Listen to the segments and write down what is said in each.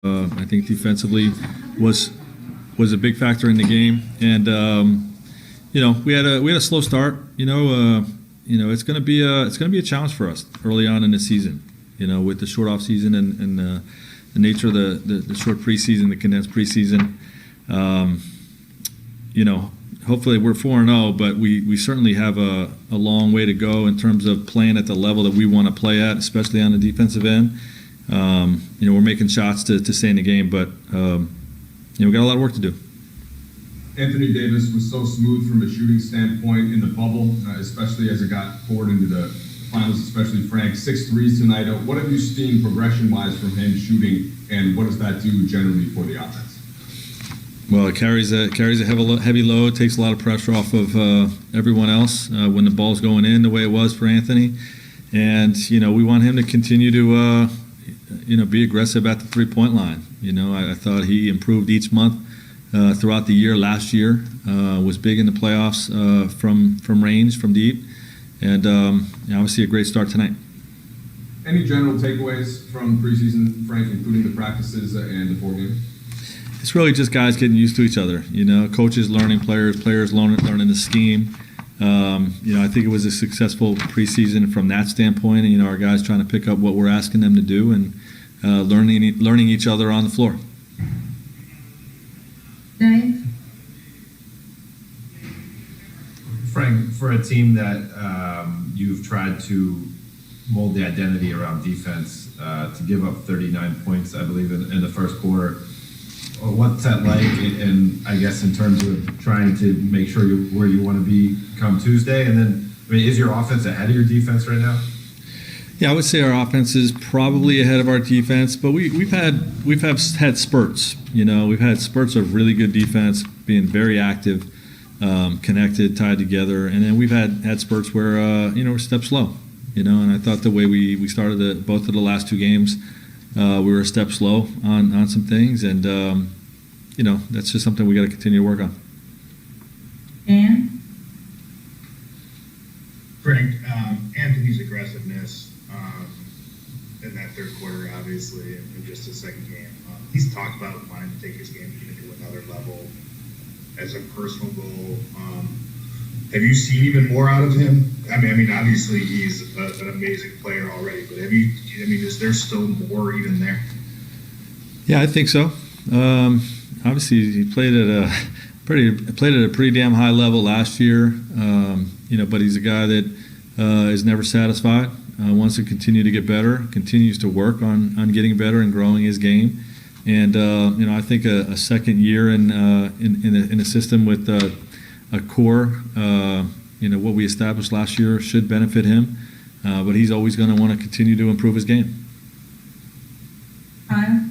I think defensively was a big factor in the game, and we had a slow start. It's going to be a challenge for us early on in the season. With the short off season and the nature of the short preseason, the condensed preseason. Hopefully we're 4-0, but we certainly have a long way to go in terms of playing at the level that we want to play at, especially on the defensive end. We're making shots to stay in the game, but we got a lot of work to do. Anthony Davis was so smooth from a shooting standpoint in the bubble, especially as it got forward into the finals, especially Frank. 6 threes tonight. What have you seen progression-wise from him shooting, and what does that do generally for the offense? Well, it carries a heavy load, takes a lot of pressure off of everyone else when the ball's going in the way it was for Anthony. And, we want him to continue to, be aggressive at the three-point line. I thought he improved each month throughout the year. Last year was big in the playoffs from range, from deep. And obviously a great start tonight. Any general takeaways from preseason, Frank, including the practices and the 4 games? It's really just guys getting used to each other. Coaches learning players learning the scheme. I think it was a successful preseason from that standpoint. And our guys trying to pick up what we're asking them to do and learning each other on the floor. Dave? Frank, for a team that you've tried to mold the identity around defense, to give up 39 points, I believe, in the first quarter. What's that like, and I guess in terms of trying to make sure you're where you want to be come Tuesday? And then, is your offense ahead of your defense right now? Yeah, I would say our offense is probably ahead of our defense, but we've had spurts. We've had spurts of really good defense, being very active, connected, tied together, and then we've had spurts where we're step slow. And I thought the way we started both of the last 2 games. We were a step slow on some things, and that's just something we got to continue to work on. Dan? Frank, Anthony's aggressiveness in that third quarter, obviously, in just his second game. He's talked about wanting to take his game even to another level as a personal goal. Have you seen even more out of him? I mean, obviously he's an amazing player already, but is there still more even there? Yeah, I think so. Obviously, he played at a pretty damn high level last year. But he's a guy that is never satisfied. Wants to continue to get better. Continues to work on getting better and growing his game. And I think a second year in a system with a core, what we established last year should benefit him, but he's always going to want to continue to improve his game. Kyle?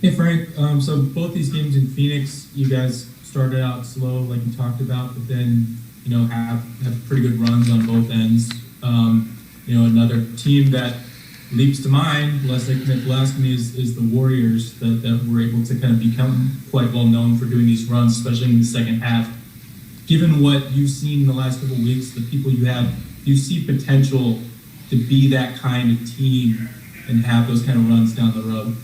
Hey Frank, so both these games in Phoenix, you guys started out slow, like you talked about, but then have pretty good runs on both ends. Another team that leaps to mind, less they commit blasphemy, is the Warriors that were able to kind of become quite well known for doing these runs, especially in the second half. Given what you've seen in the last couple of weeks, the people you have, do you see potential to be that kind of team and have those kind of runs down the road?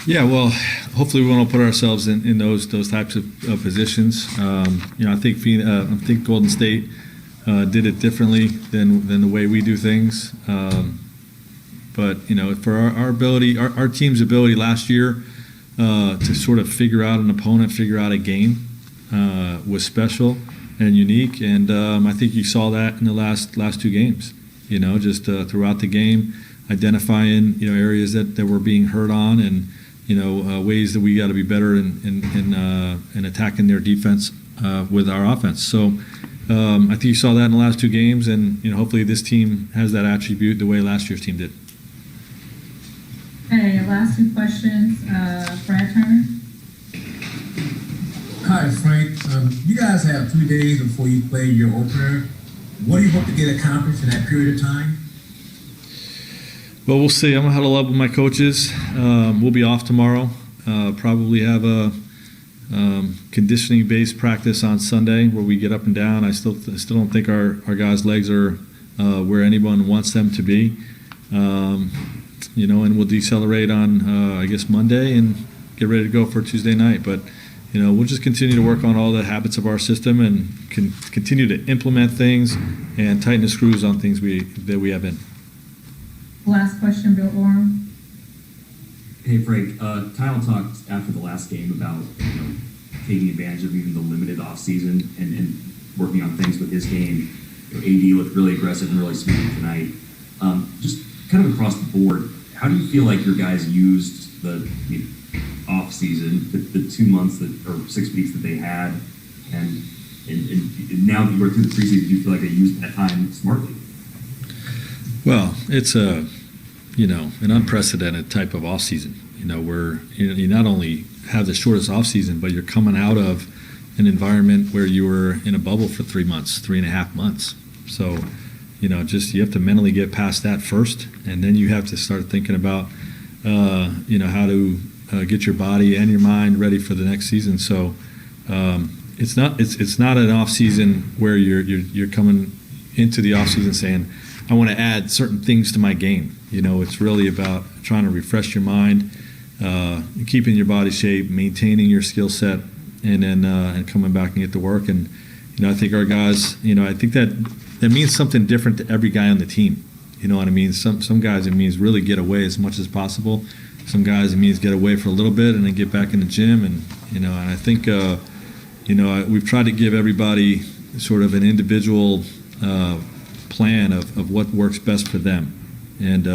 Yeah, well, hopefully we won't put ourselves in those types of positions. I think Golden State did it differently than the way we do things. But for our ability, our team's ability last year to sort of figure out an opponent, figure out a game, was special and unique. And I think you saw that in the last 2 games. Just throughout the game, identifying areas that we're being hurt on, and ways that we got to be better in attacking their defense with our offense. So. I think you saw that in the last 2 games, and hopefully this team has that attribute the way last year's team did. Okay, last 2 questions. Brad Turner? Hi, Frank. You guys have 2 days before you play your opener. What do you hope to get accomplished in that period of time? Well, we'll see. I'm going to huddle up with my coaches. We'll be off tomorrow. Probably have a conditioning-based practice on Sunday where we get up and down. I still don't think our guys' legs are where anyone wants them to be. And we'll decelerate on, I guess, Monday and get ready to go for Tuesday night. But, we'll just continue to work on all the habits of our system and continue to implement things and tighten the screws on things that we have in. Last question, Bill Oram. Hey Frank, Kyle talked after the last game about taking advantage of even the limited offseason and working on things with his game. AD looked really aggressive and really smooth tonight. Just kind of across the board, how do you feel like your guys used the off season, the 2 months or 6 weeks that they had, and now that you are through the preseason, do you feel like they used that time smartly? Well, it's an unprecedented type of offseason. Where you not only have the shortest offseason, but you're coming out of an environment where you were in a bubble for 3 months, 3.5 months. So, you have to mentally get past that first, and then you have to start thinking about, how to get your body and your mind ready for the next season. So, it's not an off season where you're coming into the off season saying, I want to add certain things to my game. It's really about trying to refresh your mind, keeping your body shape, maintaining your skill set, and then and coming back and get to work. And I think our guys, I think that means something different to every guy on the team. You know what I mean? Some guys it means really get away as much as possible. Some guys it means get away for a little bit and then get back in the gym. And and I think we've tried to give everybody sort of an individual plan of what works best for them. And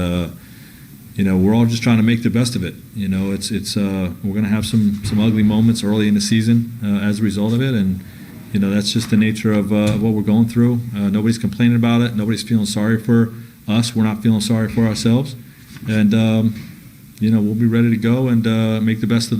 we're all just trying to make the best of it. We're going to have some ugly moments early in the season as a result of it, and that's just the nature of what we're going through. Nobody's complaining about it. Nobody's feeling sorry for us. We're not feeling sorry for ourselves, and we'll be ready to go and make the best of